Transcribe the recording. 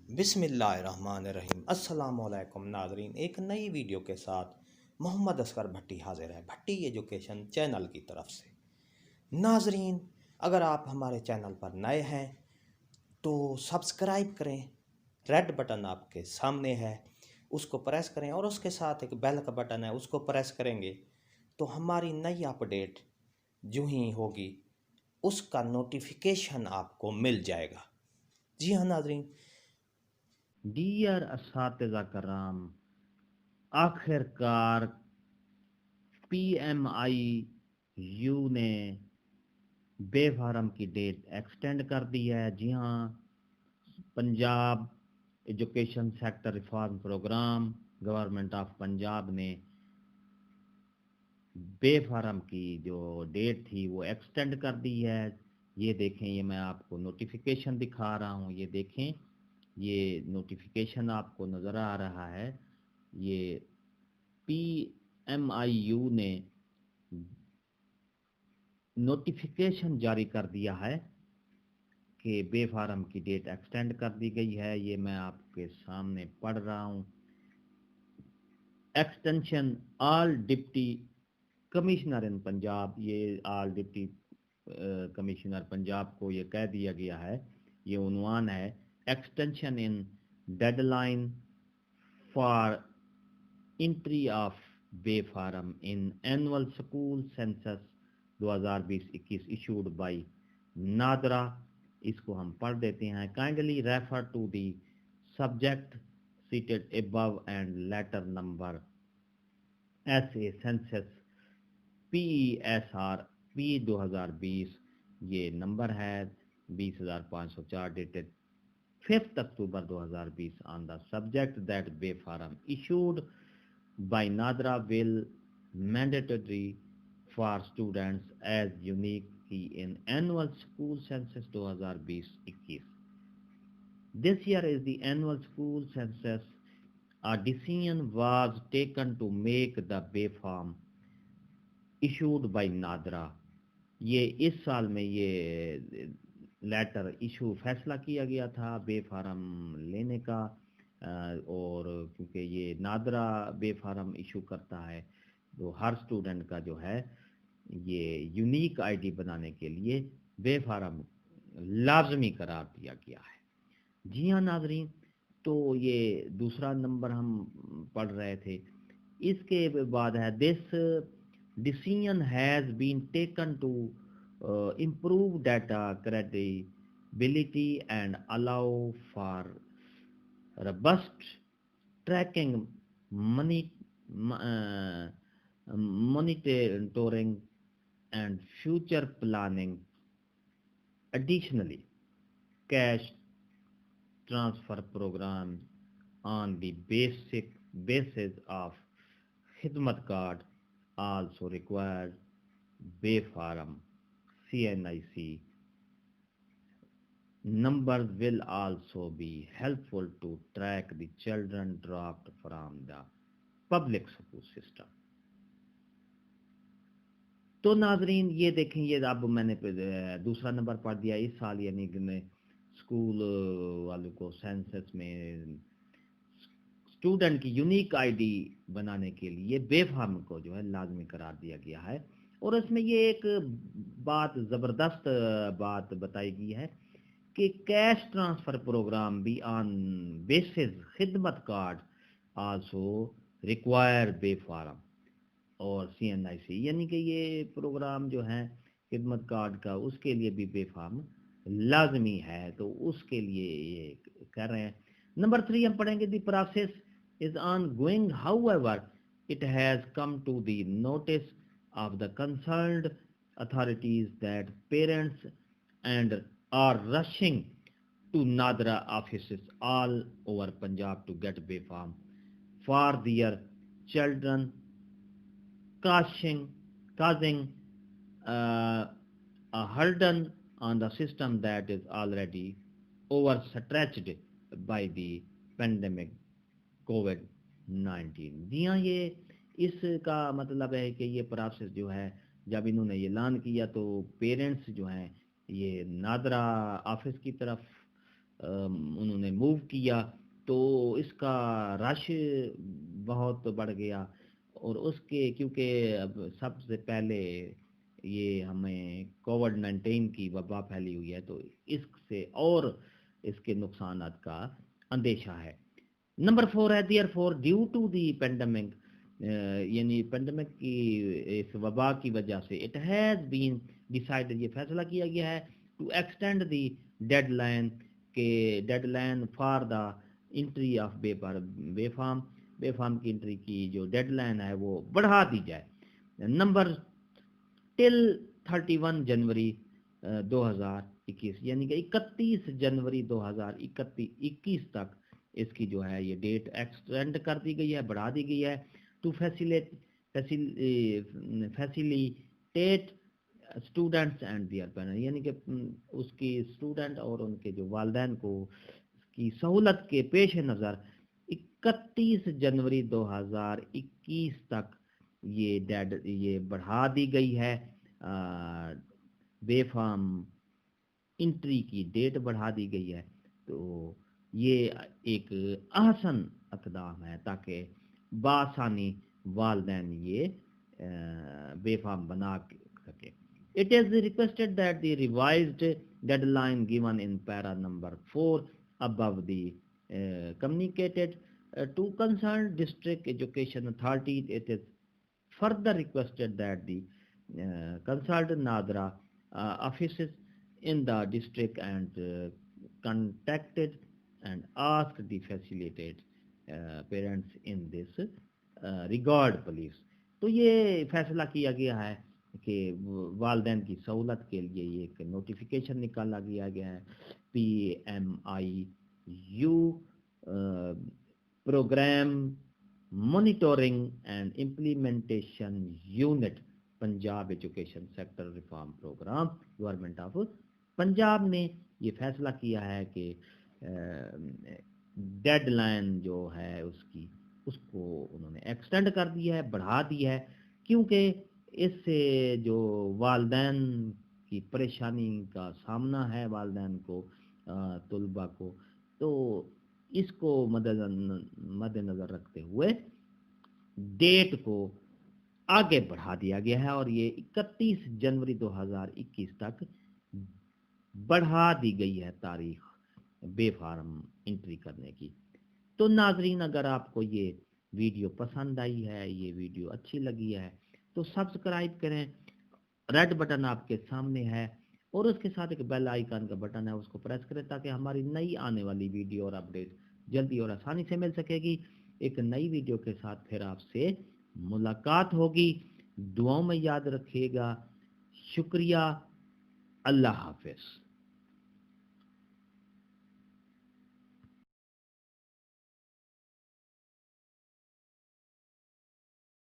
بسم اللہ الرحمن الرحیم۔ السلام علیکم ناظرین، ایک نئی ویڈیو کے ساتھ محمد اصغر بھٹی حاضر ہے بھٹی ایجوکیشن چینل کی طرف سے۔ ناظرین، اگر آپ ہمارے چینل پر نئے ہیں تو سبسکرائب کریں، ریڈ بٹن آپ کے سامنے ہے، اس کو پریس کریں، اور اس کے ساتھ ایک بیل کا بٹن ہے، اس کو پریس کریں گے تو ہماری نئی اپڈیٹ جو ہی ہوگی اس کا نوٹیفیکیشن آپ کو مل جائے گا۔ جی ہاں ناظرین، ڈیئر اساتذہ کرام، آخر کار پی ایم آئی یو نے بے فارم کی ڈیٹ ایکسٹینڈ کر دی ہے۔ جی ہاں، Punjab education sector reform program government of Punjab نے بے فارم کی جو ڈیٹ تھی وہ ایکسٹینڈ کر دی ہے۔ یہ دیکھیں، یہ میں آپ کو نوٹیفیکیشن دکھا رہا ہوں، یہ دیکھیں، یہ نوٹیفیکیشن آپ کو نظر آ رہا ہے۔ یہ پی ایم آئی یو نے نوٹیفیکیشن جاری کر دیا ہے کہ بے فارم کی ڈیٹ ایکسٹینڈ کر دی گئی ہے۔ یہ میں آپ کے سامنے پڑھ رہا ہوں۔ ایکسٹینشن آل ڈپٹی کمشنر ان پنجاب، یہ آل ڈپٹی کمشنر پنجاب کو یہ کہہ دیا گیا ہے، یہ عنوان ہے extension in deadline for entry of B form in annual school census 2020-21 issued by NADRA. اس کو ہم پڑھ دیتے ہیں۔ Kindly refer to the subject cited above and letter number S A census P S R P 2020، یہ نمبر ہے 20,504 dated 5 October 2020 on the subject that Bay Forum issued by Nadra will mandatory for students as unique key in annual school census 2020-21. This year is the annual school census. A decision was taken to make the Bay Forum issued by Nadra. یہ اس سال میں یہ letter issue فیصلہ کیا گیا تھا بے form لینے کا، اور کیونکہ یہ نادرا بے فارم ایشو کرتا ہے تو ہر اسٹوڈنٹ کا جو ہے یہ یونیک آئی ڈی بنانے کے لیے بے فارم لازمی قرار دیا گیا ہے۔ جی ہاں ناظرین، تو یہ دوسرا نمبر ہم پڑھ رہے تھے۔ اس کے بعد ہے دس decision has been taken to improve data credibility and allow for robust tracking, monitoring and future planning. Additionally, cash transfer programs on the basis of Khidmat card also required Bay Forum CNIC numbers will also be helpful to track the children dropped from the public school system. تو ناظرین یہ دیکھیں، یہ اب میں نے دوسرا number پڑھ دیا اس سال، یعنی اسکول والوں کو سینسس میں اسٹوڈنٹ کی یونیک آئی ڈی بنانے کے لیے بے فارم کو جو ہے لازمی قرار دیا گیا ہے۔ اور اس میں یہ ایک بات زبردست بات بتائی گئی ہے کہ کیش ٹرانسفر پروگرام بھی آن بیسز خدمت کارڈ آلسو ریکوائر بے فارم اور سی این آئی سی، یعنی کہ یہ پروگرام جو ہے خدمت کارڈ کا اس کے لیے بھی بے فارم لازمی ہے، تو اس کے لیے یہ کہہ رہے ہیں۔ نمبر 3 ہم پڑھیں گے، the process is ongoing. However, it has come to the notice of the concerned authorities that parents and are rushing to Nadra offices all over Punjab to get Bay Farm for their children, causing a hurdle on the system that is already overstretched by the pandemic COVID-19۔ جی ہاں، یہ اس کا مطلب ہے کہ یہ process جو ہے جب انہوں نے یہ اعلان کیا تو پیرنٹس جو ہیں یہ نادرا آفس کی طرف انہوں نے موو کیا تو اس کا رش بہت بڑھ گیا، اور اس کے کیونکہ اب سب سے پہلے یہ ہمیں کووڈ-19 کی وبا پھیلی ہوئی ہے، تو اس سے اور اس کے نقصانات کا اندیشہ ہے۔ نمبر 4 ہے therefore due to the pandemic, یعنی پینڈیمک کی اس وبا کی وجہ سے اٹ ہیز بین ڈیسائیڈڈ، یہ فیصلہ کیا گیا ہے to extend the deadline, کہ deadline for the entry of B form کی انٹری کی جو ڈیڈ لائن ہے وہ بڑھا دی جائے۔ نمبر ٹل 31 جنوری 2021، یعنی کہ 31 جنوری 2021 تک اس کی جو ہے یہ ڈیٹ ایکسٹینڈ کر دی گئی ہے، بڑھا دی گئی ہے، to facilitate students and their parents, یعنی کہ اس کی اسٹوڈنٹ اور ان کے جو والدین کو کی سہولت کے پیش نظر 31 جنوری 2021 تک یہ بڑھا دی گئی ہے، بے فارم انٹری کی ڈیٹ بڑھا دی گئی ہے۔ تو یہ ایک احسن اقدام ہے تاکہ بآسانی والدین یہ بے فارم بنا سکے۔ It is requested that the revised deadline given in para number 4 above the communicated to concerned district education authority. It is further requested that the consulted NADRA offices in the district and contacted and asked the facilitate parents in this regard please. تو یہ فیصلہ کیا گیا ہے کہ والدین کی سہولت کے لیے یہ ایک نوٹیفیکیشن نکالا گیا ہے، PMIU program monitoring and implementation unit, Punjab education sector reform program, government of Punjab نے یہ فیصلہ کیا ہے کہ ڈیڈ لائن جو ہے اس کو انہوں نے ایکسٹینڈ کر دیا ہے، بڑھا دی ہے، کیونکہ اس سے جو والدین کی پریشانی کا سامنا ہے والدین کو، طلباء کو، تو اس کو مد نظر رکھتے ہوئے ڈیٹ کو آگے بڑھا دیا گیا ہے، اور یہ 31 جنوری 2021 تک بڑھا دی گئی ہے تاریخ بے فارم انٹری کرنے کی۔ تو ناظرین، اگر آپ کو یہ ویڈیو پسند آئی ہے، یہ ویڈیو اچھی لگی ہے، تو سبسکرائب کریں، ریڈ بٹن آپ کے سامنے ہے، اور اس کے ساتھ ایک بیل آئیکن کا بٹن ہے، اس کو پریس کریں تاکہ ہماری نئی آنے والی ویڈیو اور اپڈیٹ جلدی اور آسانی سے مل سکے گی۔ ایک نئی ویڈیو کے ساتھ پھر آپ سے ملاقات ہوگی، دعاؤں میں یاد رکھیے گا۔ شکریہ، اللہ حافظ۔